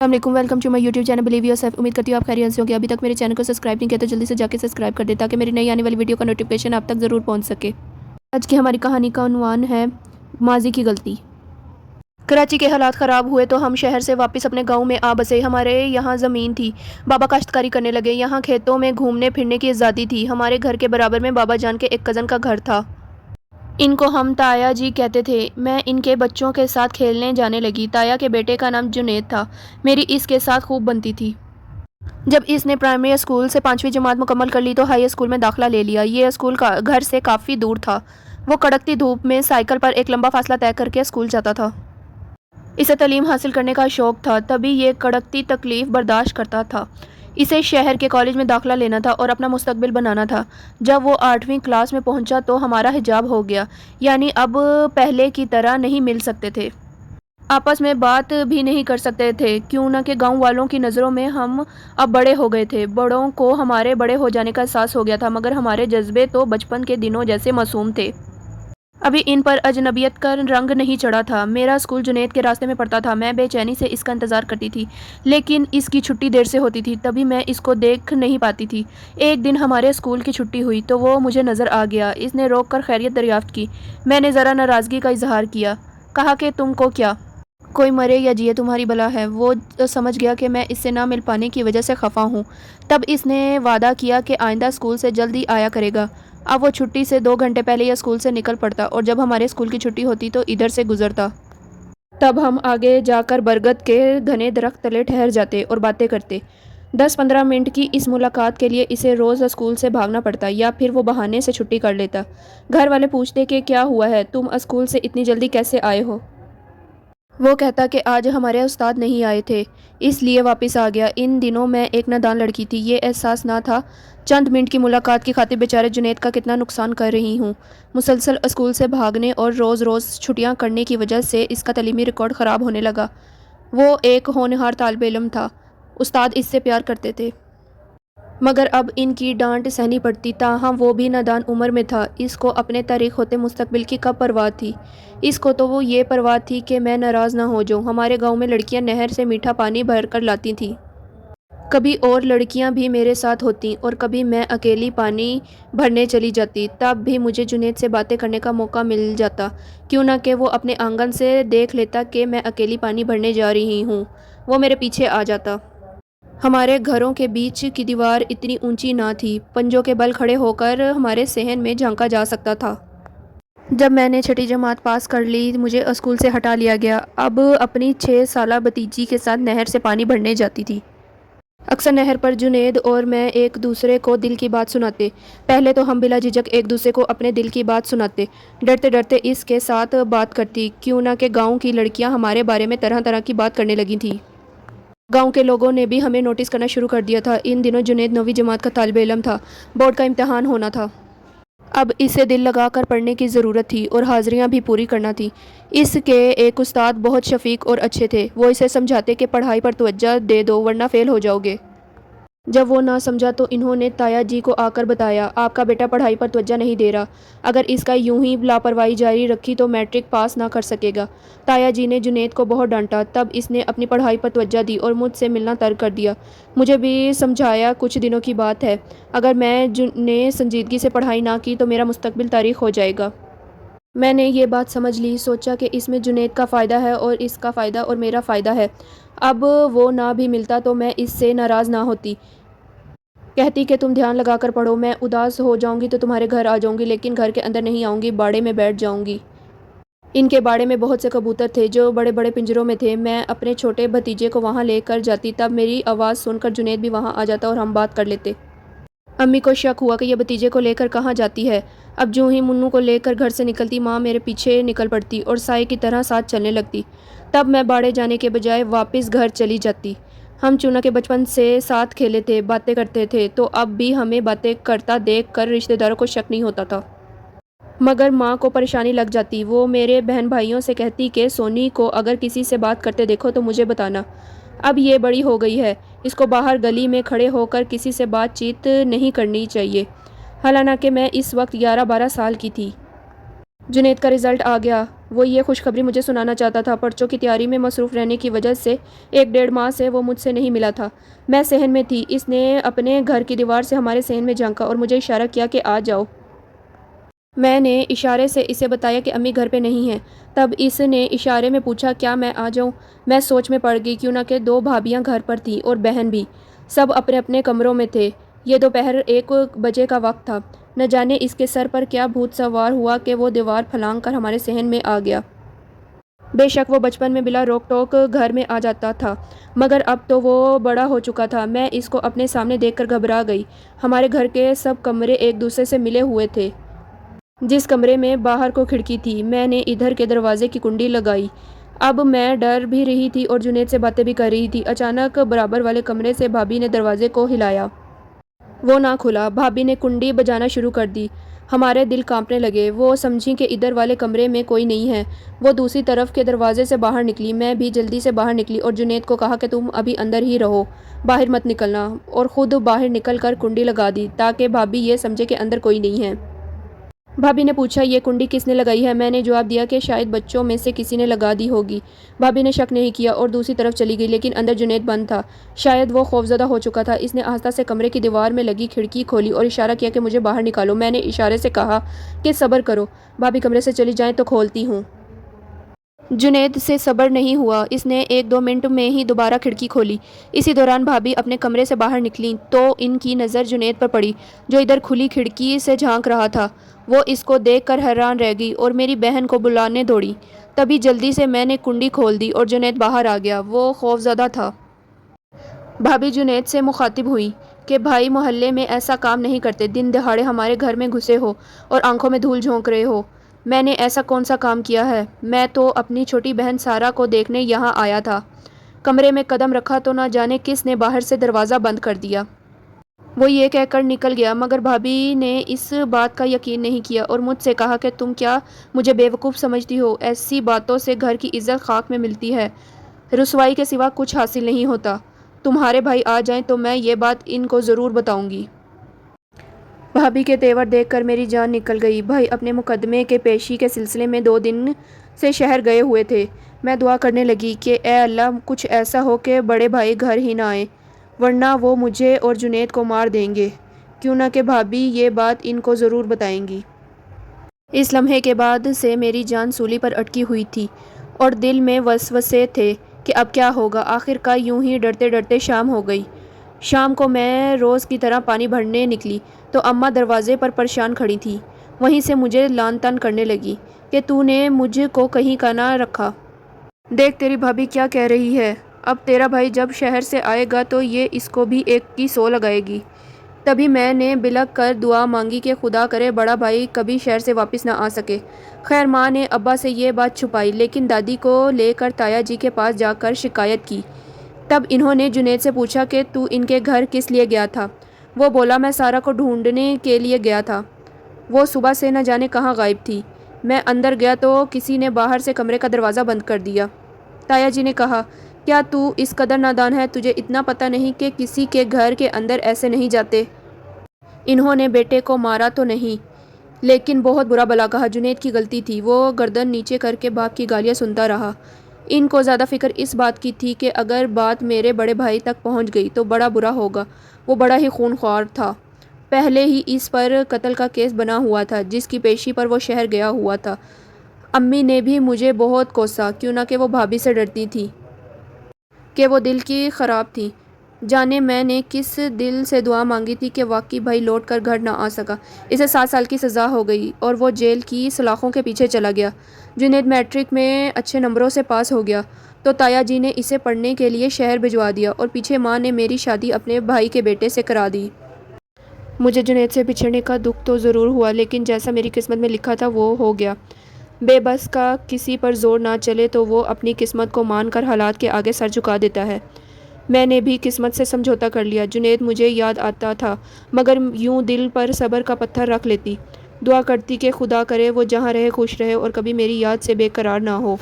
السلام علیکم، welcome to my YouTube channel believe yourself. امید کرتی ہوں آپ خیریت سے ہوں گے۔ ابھی تک میرے چینل کو سبسکرائب نہیں کیا تو جلدی سے جا کے سبسکرائب کر دیں تاکہ میری نئی آنے والی ویڈیو کا نوٹیفیکیشن آپ تک ضرور پہنچ سکے۔ آج کی ہماری کہانی کا عنوان ہے ماضی کی غلطی۔ کراچی کے حالات خراب ہوئے تو ہم شہر سے واپس اپنے گاؤں میں آ بسے۔ ہمارے یہاں زمین تھی، بابا کاشتکاری کرنے لگے۔ یہاں کھیتوں میں گھومنے پھرنے کی آزادی تھی۔ ہمارے گھر کے برابر میں بابا جان کے ایک کزن کا گھر تھا۔ ان کو ہم تایا جی کہتے تھے۔ میں ان کے بچوں کے ساتھ کھیلنے جانے لگی۔ تایا کے بیٹے کا نام جنید تھا۔ میری اس کے ساتھ خوب بنتی تھی۔ جب اس نے پرائمری اسکول سے 5ویں جماعت مکمل کر لی تو ہائی اسکول میں داخلہ لے لیا۔ یہ اسکول گھر سے کافی دور تھا۔ وہ کڑکتی دھوپ میں سائیکل پر ایک لمبا فاصلہ طے کر کے اسکول جاتا تھا۔ اسے تعلیم حاصل کرنے کا شوق تھا، تبھی یہ کڑکتی تکلیف برداشت کرتا تھا۔ اسے شہر کے کالج میں داخلہ لینا تھا اور اپنا مستقبل بنانا تھا۔ جب وہ 8ویں کلاس میں پہنچا تو ہمارا حجاب ہو گیا، یعنی اب پہلے کی طرح نہیں مل سکتے تھے، آپس میں بات بھی نہیں کر سکتے تھے، کیوں نہ کہ گاؤں والوں کی نظروں میں ہم اب بڑے ہو گئے تھے۔ بڑوں کو ہمارے بڑے ہو جانے کا احساس ہو گیا تھا، مگر ہمارے جذبے تو بچپن کے دنوں جیسے معصوم تھے۔ ابھی ان پر اجنبیت کا رنگ نہیں چڑھا تھا۔ میرا اسکول جنید کے راستے میں پڑتا تھا۔ میں بے چینی سے اس کا انتظار کرتی تھی، لیکن اس کی چھٹی دیر سے ہوتی تھی، تبھی میں اس کو دیکھ نہیں پاتی تھی۔ ایک دن ہمارے اسکول کی چھٹی ہوئی تو وہ مجھے نظر آ گیا۔ اس نے روک کر خیریت دریافت کی۔ میں نے ذرا ناراضگی کا اظہار کیا، کہا کہ تم کو کیا، کوئی مرے یا جیے تمہاری بلا ہے۔ وہ سمجھ گیا کہ میں اس سے نہ مل پانے کی وجہ سے خفا ہوں۔ تب اس نے وعدہ کیا کہ آئندہ اسکول سے جلدی آیا کرے گا۔ اب وہ چھٹی سے 2 گھنٹے پہلے ہی اسکول سے نکل پڑتا اور جب ہمارے اسکول کی چھٹی ہوتی تو ادھر سے گزرتا۔ تب ہم آگے جا کر برگد کے گھنے درخت تلے ٹھہر جاتے اور باتیں کرتے۔ 10-15 منٹ کی اس ملاقات کے لیے اسے روز اسکول سے بھاگنا پڑتا، یا پھر وہ بہانے سے چھٹی کر لیتا۔ گھر والے پوچھتے کہ کیا ہوا ہے، تم اسکول سے اتنی جلدی کیسے آئے ہو؟ وہ کہتا کہ آج ہمارے استاد نہیں آئے تھے، اس لیے واپس آ گیا۔ ان دنوں میں ایک نادان لڑکی تھی، یہ احساس نہ تھا چند منٹ کی ملاقات کی خاطر بیچارے جنید کا کتنا نقصان کر رہی ہوں۔ مسلسل اسکول سے بھاگنے اور روز روز چھٹیاں کرنے کی وجہ سے اس کا تعلیمی ریکارڈ خراب ہونے لگا۔ وہ ایک ہونہار طالب علم تھا، استاد اس سے پیار کرتے تھے، مگر اب ان کی ڈانٹ سہنی پڑتی۔ تاہم وہ بھی نادان عمر میں تھا، اس کو اپنے تاریک ہوتے مستقبل کی کب پرواہ تھی؟ اس کو تو وہ یہ پرواہ تھی کہ میں ناراض نہ ہو جاؤں۔ ہمارے گاؤں میں لڑکیاں نہر سے میٹھا پانی بھر کر لاتی تھیں۔ کبھی اور لڑکیاں بھی میرے ساتھ ہوتیں اور کبھی میں اکیلی پانی بھرنے چلی جاتی، تب بھی مجھے جنید سے باتیں کرنے کا موقع مل جاتا، کیوں نہ کہ وہ اپنے آنگن سے دیکھ لیتا کہ میں اکیلی پانی بھرنے جا رہی ہوں۔ وہ میرے پیچھے آ جاتا۔ ہمارے گھروں کے بیچ کی دیوار اتنی اونچی نہ تھی، پنجوں کے بل کھڑے ہو کر ہمارے صحن میں جھانکا جا سکتا تھا۔ جب میں نے 6ٹھی جماعت پاس کر لی، مجھے اسکول سے ہٹا لیا گیا۔ اب اپنی 6 سالہ بھتیجی کے ساتھ نہر سے پانی بھرنے جاتی تھی۔ اکثر نہر پر جنید اور میں ایک دوسرے کو دل کی بات سناتے۔ پہلے تو ہم بلا جھجک ایک دوسرے کو اپنے دل کی بات سناتے، ڈرتے ڈرتے اس کے ساتھ بات کرتی، کیوں نہ کہ گاؤں کی لڑکیاں ہمارے بارے میں طرح طرح کی بات کرنے لگی تھیں۔ گاؤں کے لوگوں نے بھی ہمیں نوٹس کرنا شروع کر دیا تھا۔ ان دنوں جنید 9ویں جماعت کا طالب علم تھا، بورڈ کا امتحان ہونا تھا۔ اب اسے دل لگا کر پڑھنے کی ضرورت تھی اور حاضریاں بھی پوری کرنا تھی۔ اس کے ایک استاد بہت شفیق اور اچھے تھے، وہ اسے سمجھاتے کہ پڑھائی پر توجہ دے دو ورنہ فیل ہو جاؤ گے۔ جب وہ نہ سمجھا تو انہوں نے تایا جی کو آ کر بتایا، آپ کا بیٹا پڑھائی پر توجہ نہیں دے رہا، اگر اس کا یوں ہی لاپرواہی جاری رکھی تو میٹرک پاس نہ کر سکے گا۔ تایا جی نے جنید کو بہت ڈانٹا، تب اس نے اپنی پڑھائی پر توجہ دی اور مجھ سے ملنا ترک کر دیا۔ مجھے بھی سمجھایا، کچھ دنوں کی بات ہے، اگر میں نے سنجیدگی سے پڑھائی نہ کی تو میرا مستقبل تاریک ہو جائے گا۔ میں نے یہ بات سمجھ لی، سوچا کہ اس میں جنید کا فائدہ ہے اور اس کا فائدہ اور میرا فائدہ ہے۔ اب وہ نہ بھی ملتا تو میں اس سے ناراض نہ ہوتی، کہتی کہ تم دھیان لگا کر پڑھو، میں اداس ہو جاؤں گی تو تمہارے گھر آ جاؤں گی، لیکن گھر کے اندر نہیں آؤں گی، باڑے میں بیٹھ جاؤں گی۔ ان کے باڑے میں بہت سے کبوتر تھے جو بڑے بڑے پنجروں میں تھے۔ میں اپنے چھوٹے بھتیجے کو وہاں لے کر جاتی، تب میری آواز سن کر جنید بھی وہاں آ جاتا اور ہم بات کر لیتے۔ امی کو شک ہوا کہ یہ بھتیجے کو لے کر کہاں جاتی ہے۔ اب جوں ہی منو کو لے کر گھر سے نکلتی، ماں میرے پیچھے نکل پڑتی اور سائے کی طرح ساتھ چلنے لگتی۔ تب میں باڑے جانے کے بجائے واپس گھر چلی جاتی۔ ہم چونکہ بچپن سے ساتھ کھیلے تھے، باتیں کرتے تھے، تو اب بھی ہمیں باتیں کرتا دیکھ کر رشتہ داروں کو شک نہیں ہوتا تھا، مگر ماں کو پریشانی لگ جاتی۔ وہ میرے بہن بھائیوں سے کہتی کہ سونی کو اگر کسی سے بات کرتے دیکھو تو مجھے بتانا، اب یہ بڑی ہو گئی ہے، اس کو باہر گلی میں کھڑے ہو کر کسی سے بات چیت نہیں کرنی چاہیے۔ حالانکہ میں اس وقت 11-12 سال کی تھی۔ جنید کا رزلٹ آ گیا، وہ یہ خوشخبری مجھے سنانا چاہتا تھا۔ پرچوں کی تیاری میں مصروف رہنے کی وجہ سے 1 ڈیڑھ ماہ سے وہ مجھ سے نہیں ملا تھا۔ میں صحن میں تھی۔ اس نے اپنے گھر کی دیوار سے ہمارے صحن میں جھانکا اور مجھے اشارہ کیا کہ آ جاؤ۔ میں نے اشارے سے اسے بتایا کہ امی گھر پہ نہیں ہیں۔ تب اس نے اشارے میں پوچھا کیا میں آ جاؤں؟ میں سوچ میں پڑ گئی، کیوں نہ کہ 2 بھابیاں گھر پر تھیں اور بہن بھی۔ سب اپنے اپنے کمروں میں تھے۔ یہ دوپہر 1 بجے کا وقت تھا۔ نہ جانے اس کے سر پر کیا بھوت سوار ہوا کہ وہ دیوار پھلانگ کر ہمارے صحن میں آ گیا۔ بے شک وہ بچپن میں بلا روک ٹوک گھر میں آ جاتا تھا، مگر اب تو وہ بڑا ہو چکا تھا۔ میں اس کو اپنے سامنے دیکھ کر گھبرا گئی۔ ہمارے گھر کے سب کمرے ایک دوسرے سے ملے ہوئے تھے۔ جس کمرے میں باہر کو کھڑکی تھی، میں نے ادھر کے دروازے کی کنڈی لگائی۔ اب میں ڈر بھی رہی تھی اور جنید سے باتیں بھی کر رہی تھی۔ اچانک برابر والے کمرے سے بھابی نے دروازے کو ہلایا۔ وہ نہ کھلا۔ بھابی نے کنڈی بجانا شروع کر دی۔ ہمارے دل کانپنے لگے۔ وہ سمجھی کہ ادھر والے کمرے میں کوئی نہیں ہے۔ وہ دوسری طرف کے دروازے سے باہر نکلی۔ میں بھی جلدی سے باہر نکلی اور جنید کو کہا کہ تم ابھی اندر ہی رہو، باہر مت نکلنا، اور خود باہر نکل کر کنڈی لگا دی تاکہ بھابی یہ سمجھے کہ اندر کوئی نہیں ہے۔ بھابی نے پوچھا یہ کنڈی کس نے لگائی ہے؟ میں نے جواب دیا کہ شاید بچوں میں سے کسی نے لگا دی ہوگی۔ بھابی نے شک نہیں کیا اور دوسری طرف چلی گئی، لیکن اندر جنید بند تھا۔ شاید وہ خوفزدہ ہو چکا تھا۔ اس نے آہستہ سے کمرے کی دیوار میں لگی کھڑکی کھولی اور اشارہ کیا کہ مجھے باہر نکالو۔ میں نے اشارے سے کہا کہ صبر کرو، بھابی کمرے سے چلی جائیں تو کھولتی ہوں۔ جنید سے صبر نہیں ہوا۔ اس نے 1-2 منٹ میں ہی دوبارہ کھڑکی کھولی۔ اسی دوران بھابی اپنے کمرے سے باہر نکلیں تو ان کی نظر جنید پر پڑی، جو ادھر کھلی کھڑکی سے جھانک رہا تھا۔ وہ اس کو دیکھ کر حیران رہ گئی اور میری بہن کو بلانے دوڑی۔ تبھی جلدی سے میں نے کنڈی کھول دی اور جنید باہر آ گیا۔ وہ خوفزدہ تھا۔ بھابی جنید سے مخاطب ہوئی کہ بھائی محلے میں ایسا کام نہیں کرتے، دن دہاڑے ہمارے گھر میں گھسے ہو اور آنکھوں میں دھول جھونک رہے ہو۔ میں نے ایسا کون سا کام کیا ہے؟ میں تو اپنی چھوٹی بہن سارا کو دیکھنے یہاں آیا تھا۔ کمرے میں قدم رکھا تو نہ جانے کس نے باہر سے دروازہ بند کر دیا۔ وہ یہ کہہ کر نکل گیا، مگر بھابی نے اس بات کا یقین نہیں کیا اور مجھ سے کہا کہ تم کیا مجھے بے وقوف سمجھتی ہو؟ ایسی باتوں سے گھر کی عزت خاک میں ملتی ہے، رسوائی کے سوا کچھ حاصل نہیں ہوتا۔ تمہارے بھائی آ جائیں تو میں یہ بات ان کو ضرور بتاؤں گی۔ بھابی کے تیور دیکھ کر میری جان نکل گئی۔ بھائی اپنے مقدمے کے پیشی کے سلسلے میں 2 دن سے شہر گئے ہوئے تھے۔ میں دعا کرنے لگی کہ اے اللہ کچھ ایسا ہو کہ بڑے بھائی گھر ہی نہ آئیں، ورنہ وہ مجھے اور جنید کو مار دیں گے، کیوں نہ کہ بھابی یہ بات ان کو ضرور بتائیں گی۔ اس لمحے کے بعد سے میری جان سولی پر اٹکی ہوئی تھی اور دل میں وسوسے تھے کہ اب کیا ہوگا۔ آخر کار یوں ہی ڈرتے ڈرتے شام ہو گئی۔ شام کو میں روز کی طرح پانی بھرنے نکلی تو اماں دروازے پر پریشان کھڑی تھیں۔ وہیں سے مجھے لان تان کرنے لگی کہ تو نے مجھ کو کہیں کا نہ رکھا۔ دیکھ تیری بھابی کیا کہہ رہی ہے، اب تیرا بھائی جب شہر سے آئے گا تو یہ اس کو بھی 1 کی 100 لگائے گی۔ تبھی میں نے بلک کر دعا مانگی کہ خدا کرے بڑا بھائی کبھی شہر سے واپس نہ آ سکے۔ خیر ماں نے ابا سے یہ بات چھپائی، لیکن دادی کو لے کر تایا جی کے پاس جا کر شکایت کی۔ تب انہوں نے جنید سے پوچھا کہ تو ان کے گھر کس لیے گیا تھا؟ وہ بولا میں سارا کو ڈھونڈنے کے لیے گیا تھا، وہ صبح سے نہ جانے کہاں غائب تھی۔ میں اندر گیا تو کسی نے باہر سے کمرے کا دروازہ بند کر دیا۔ تایا جی نے کہا کیا تو اس قدر نادان ہے، تجھے اتنا پتہ نہیں کہ کسی کے گھر کے اندر ایسے نہیں جاتے؟ انہوں نے بیٹے کو مارا تو نہیں، لیکن بہت برا بلا کہا۔ جنید کی غلطی تھی، وہ گردن نیچے کر کے باپ کی گالیاں سنتا رہا۔ ان کو زیادہ فکر اس بات کی تھی کہ اگر بات میرے بڑے بھائی تک پہنچ گئی تو بڑا برا ہوگا۔ وہ بڑا ہی خون خوار تھا، پہلے ہی اس پر قتل کا کیس بنا ہوا تھا جس کی پیشی پر وہ شہر گیا ہوا تھا۔ امی نے بھی مجھے بہت کوسا، کیوں نہ کہ وہ بھابی سے ڈرتی تھی کہ وہ دل کی خراب تھی۔ جانے میں نے کس دل سے دعا مانگی تھی کہ واقعی بھائی لوٹ کر گھر نہ آ سکا۔ اسے 7 سال کی سزا ہو گئی اور وہ جیل کی سلاخوں کے پیچھے چلا گیا۔ جنید میٹرک میں اچھے نمبروں سے پاس ہو گیا تو تایا جی نے اسے پڑھنے کے لیے شہر بھجوا دیا اور پیچھے ماں نے میری شادی اپنے بھائی کے بیٹے سے کرا دی۔ مجھے جنید سے بچھڑنے کا دکھ تو ضرور ہوا، لیکن جیسا میری قسمت میں لکھا تھا وہ ہو گیا۔ بے بس کا کسی پر زور نہ چلے تو وہ اپنی قسمت کو مان کر حالات کے آگے سر جھکا دیتا ہے۔ میں نے بھی قسمت سے سمجھوتا کر لیا۔ جنید مجھے یاد آتا تھا، مگر یوں دل پر صبر کا پتھر رکھ لیتی، دعا کرتی کہ خدا کرے وہ جہاں رہے خوش رہے اور کبھی میری یاد سے بے قرار نہ ہو۔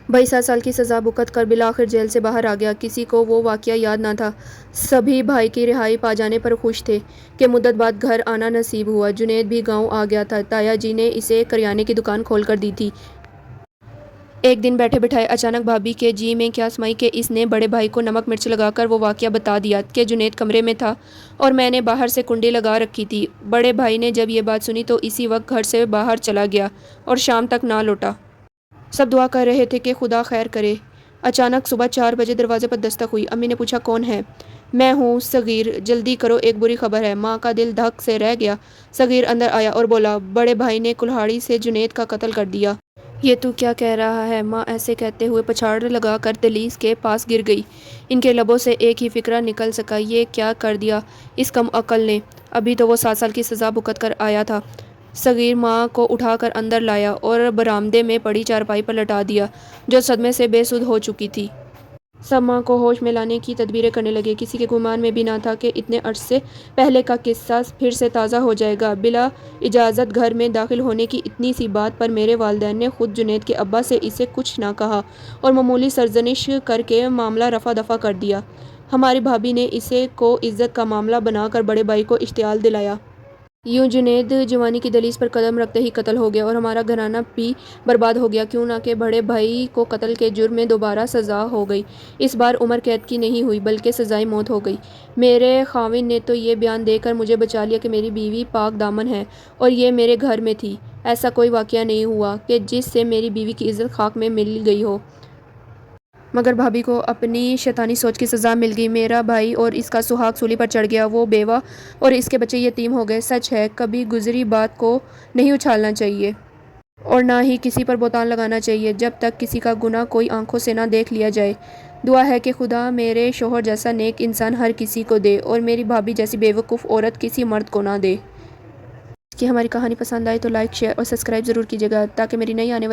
بھائی 7 سال کی سزا بھگت کر بالآخر جیل سے باہر آ گیا۔ کسی کو وہ واقعہ یاد نہ تھا۔ سبھی بھائی کی رہائی پا جانے پر خوش تھے کہ مدت بعد گھر آنا نصیب ہوا۔ جنید بھی گاؤں آ گیا تھا۔ تایا جی نے اسے کریانے کی دکان کھول کر دی تھی۔ ایک دن بیٹھے بٹھائے اچانک بھابھی کے جی میں کیا سمائی کہ اس نے بڑے بھائی کو نمک مرچ لگا کر وہ واقعہ بتا دیا کہ جنید کمرے میں تھا اور میں نے باہر سے کنڈی لگا رکھی تھی۔ بڑے بھائی نے جب یہ بات سنی تو اسی وقت گھر سے باہر چلا گیا اور شام تک نہ لوٹا۔ سب دعا کر رہے تھے کہ خدا خیر کرے۔ اچانک صبح 4 بجے دروازے پر دستک ہوئی۔ امی نے پوچھا کون ہے؟ میں ہوں صغیر، جلدی کرو ایک بری خبر ہے۔ ماں کا دل دھک سے رہ گیا۔ صغیر اندر آیا اور بولا بڑے بھائی نے کلہاڑی سے جنید کا قتل کر دیا۔ یہ تو کیا کہہ رہا ہے؟ ماں ایسے کہتے ہوئے پچھاڑ لگا کر دہلیز کے پاس گر گئی۔ ان کے لبوں سے ایک ہی فقرہ نکل سکا، یہ کیا کر دیا اس کم عقل نے؟ ابھی تو وہ 7 سال کی سزا بھگت کر آیا تھا۔ صغیر ماں کو اٹھا کر اندر لایا اور برآمدے میں پڑی چارپائی پر لٹا دیا جو صدمے سے بے سدھ ہو چکی تھی۔ سب ماں کو ہوش میں لانے کی تدبیریں کرنے لگے۔ کسی کے گمان میں بھی نہ تھا کہ اتنے عرصے پہلے کا قصہ پھر سے تازہ ہو جائے گا۔ بلا اجازت گھر میں داخل ہونے کی اتنی سی بات پر میرے والدین نے خود جنید کے ابا سے اسے کچھ نہ کہا اور معمولی سرزنش کر کے معاملہ رفع دفع کر دیا۔ ہماری بھابھی نے اسے کو عزت کا معاملہ بنا کر بڑے بھائی کو اشتعال دلایا۔ یوں جنید جوانی کی دہلیز پر قدم رکھتے ہی قتل ہو گیا اور ہمارا گھرانہ بھی برباد ہو گیا۔ کیوں نہ کہ بڑے بھائی کو قتل کے جرم میں دوبارہ سزا ہو گئی۔ اس بار عمر قید کی نہیں ہوئی بلکہ سزائے موت ہو گئی۔ میرے خاوند نے تو یہ بیان دے کر مجھے بچا لیا کہ میری بیوی پاک دامن ہے اور یہ میرے گھر میں تھی۔ ایسا کوئی واقعہ نہیں ہوا کہ جس سے میری بیوی کی عزت خاک میں مل گئی ہو۔ مگر بھابھی کو اپنی شیطانی سوچ کی سزا مل گئی۔ میرا بھائی اور اس کا سہاگ سولی پر چڑھ گیا۔ وہ بیوہ اور اس کے بچے یتیم ہو گئے۔ سچ ہے، کبھی گزری بات کو نہیں اچھالنا چاہیے اور نہ ہی کسی پر بہتان لگانا چاہیے جب تک کسی کا گناہ کوئی آنکھوں سے نہ دیکھ لیا جائے۔ دعا ہے کہ خدا میرے شوہر جیسا نیک انسان ہر کسی کو دے اور میری بھابھی جیسی بیوقوف عورت کسی مرد کو نہ دے۔ کہ ہماری کہانی پسند آئے تو لائک، شیئر اور سبسکرائب ضرور کیجیے گا تاکہ میری نئی آنے والی